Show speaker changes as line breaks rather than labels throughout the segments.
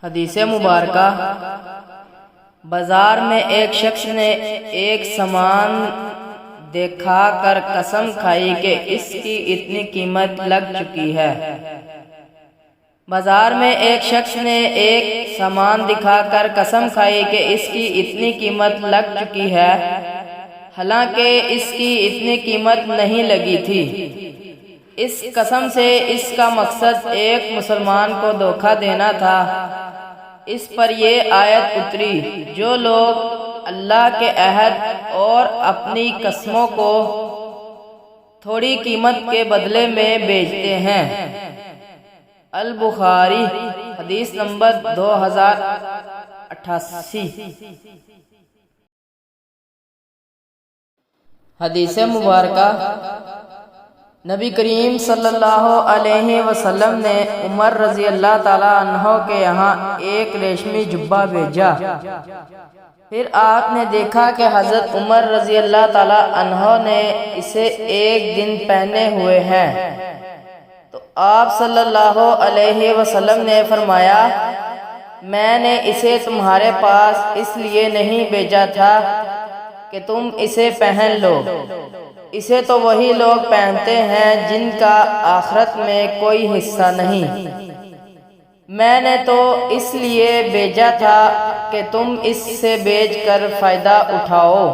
حدیث مبارکہ۔ بازار میں ایک شخص نے ایک سامان دکھا کر قسم کھائی کہ اس کی اتنی قیمت لگ چکی ہے۔ بازار میں ایک شخص نے ایک سامان دکھا کر قسم کھائی کہ اس کی اتنی قیمت لگ چکی ہے، حالانکہ اس کی اتنی قیمت نہیں لگی تھی۔ اس قسم سے اس کا مقصد ایک مسلمان کو دھوکہ دینا تھا۔ اس پر یہ آیت اتری، جو لوگ اللہ کے عہد اور اپنی قسموں کو تھوڑی قیمت کے بدلے میں بیچتے ہیں۔ البخاری، حدیث نمبر 2088۔ حدیث مبارکہ۔ نبی کریم صلی اللہ علیہ وسلم نے عمر رضی اللہ تعالیٰ عنہ کے یہاں ایک ریشمی جبہ بھیجا۔ پھر آپ نے دیکھا کہ حضرت عمر رضی اللہ تعالیٰ عنہ نے اسے ایک دن پہنے ہوئے ہیں، تو آپ صلی اللہ علیہ وسلم نے فرمایا، میں نے اسے تمہارے پاس اس لیے نہیں بھیجا تھا کہ تم اسے پہن لو، اسے تو وہی لوگ پہنتے ہیں جن کا آخرت میں کوئی حصہ نہیں، میں نے تو اس لیے بھیجا تھا کہ تم اس سے بیچ کر فائدہ اٹھاؤ۔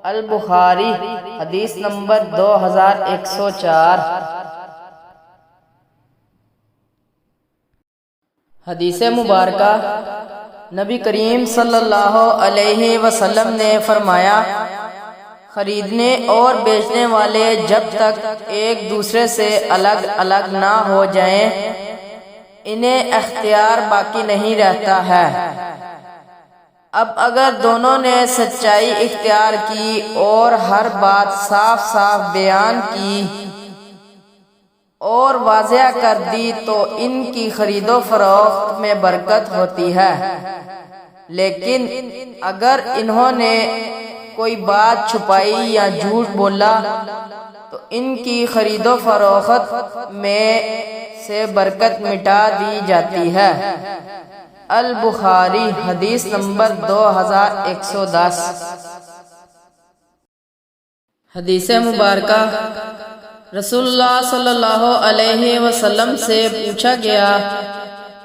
البخاری، حدیث نمبر 2104۔ حدیث مبارکہ۔ نبی کریم صلی اللہ علیہ وسلم نے فرمایا، خریدنے اور بیچنے والے جب تک ایک دوسرے سے الگ الگ نہ ہو جائیں، انہیں اختیار باقی نہیں رہتا ہے۔ اب اگر دونوں نے سچائی اختیار کی اور ہر بات صاف صاف بیان کی اور واضح کر دی تو ان کی خرید و فروخت میں برکت ہوتی ہے، لیکن اگر انہوں نے کوئی بات چھپائی یا جھوٹ بولا تو ان کی خرید و فروخت میں سے برکت مٹا دی جاتی ہے۔ البخاری، حدیث نمبر 2110۔ حدیث مبارکہ۔ رسول اللہ صلی اللہ علیہ وسلم سے پوچھا گیا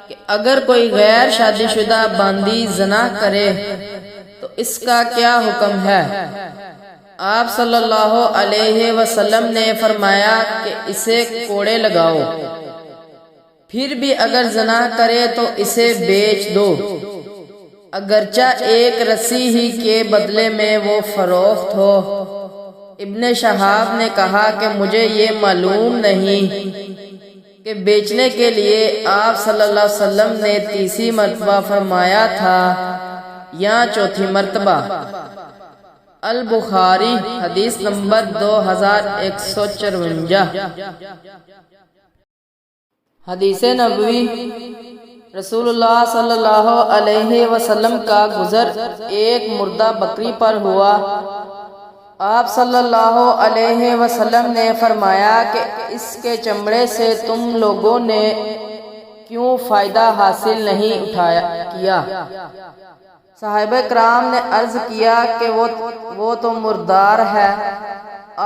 کہ اگر کوئی غیر شادی شدہ باندی زنا کرے تو اس کا کیا حکم ہے؟ آپ صلی اللہ علیہ وسلم نے فرمایا کہ اسے کوڑے لگاؤ، پھر بھی اگر زنا کرے تو اسے بیچ دو، اگرچہ ایک رسی ہی کے بدلے میں وہ فروخت ہو۔ ابن شہاب نے کہا کہ مجھے یہ معلوم نہیں کہ بیچنے کے لیے آپ صلی اللہ علیہ وسلم نے تیسری مرتبہ فرمایا تھا یا چوتھی مرتبہ۔ البخاری، حدیث نمبر 2154۔ حدیث نبوی۔ رسول اللہ صلی اللہ علیہ وسلم کا گزر ایک مردہ بکری پر ہوا۔ آپ صلی اللہ علیہ وسلم نے فرمایا کہ اس کے چمڑے سے تم لوگوں نے کیوں فائدہ حاصل نہیں کیا؟ صحابہ کرام نے عرض کیا کہ وہ تو مردار ہے۔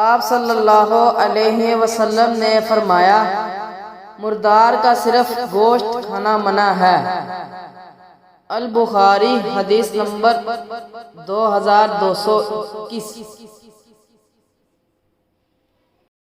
آپ صلی اللہ علیہ وسلم نے فرمایا، مردار کا صرف گوشت کھانا منع ہے۔ البخاری، حدیث نمبر 2221۔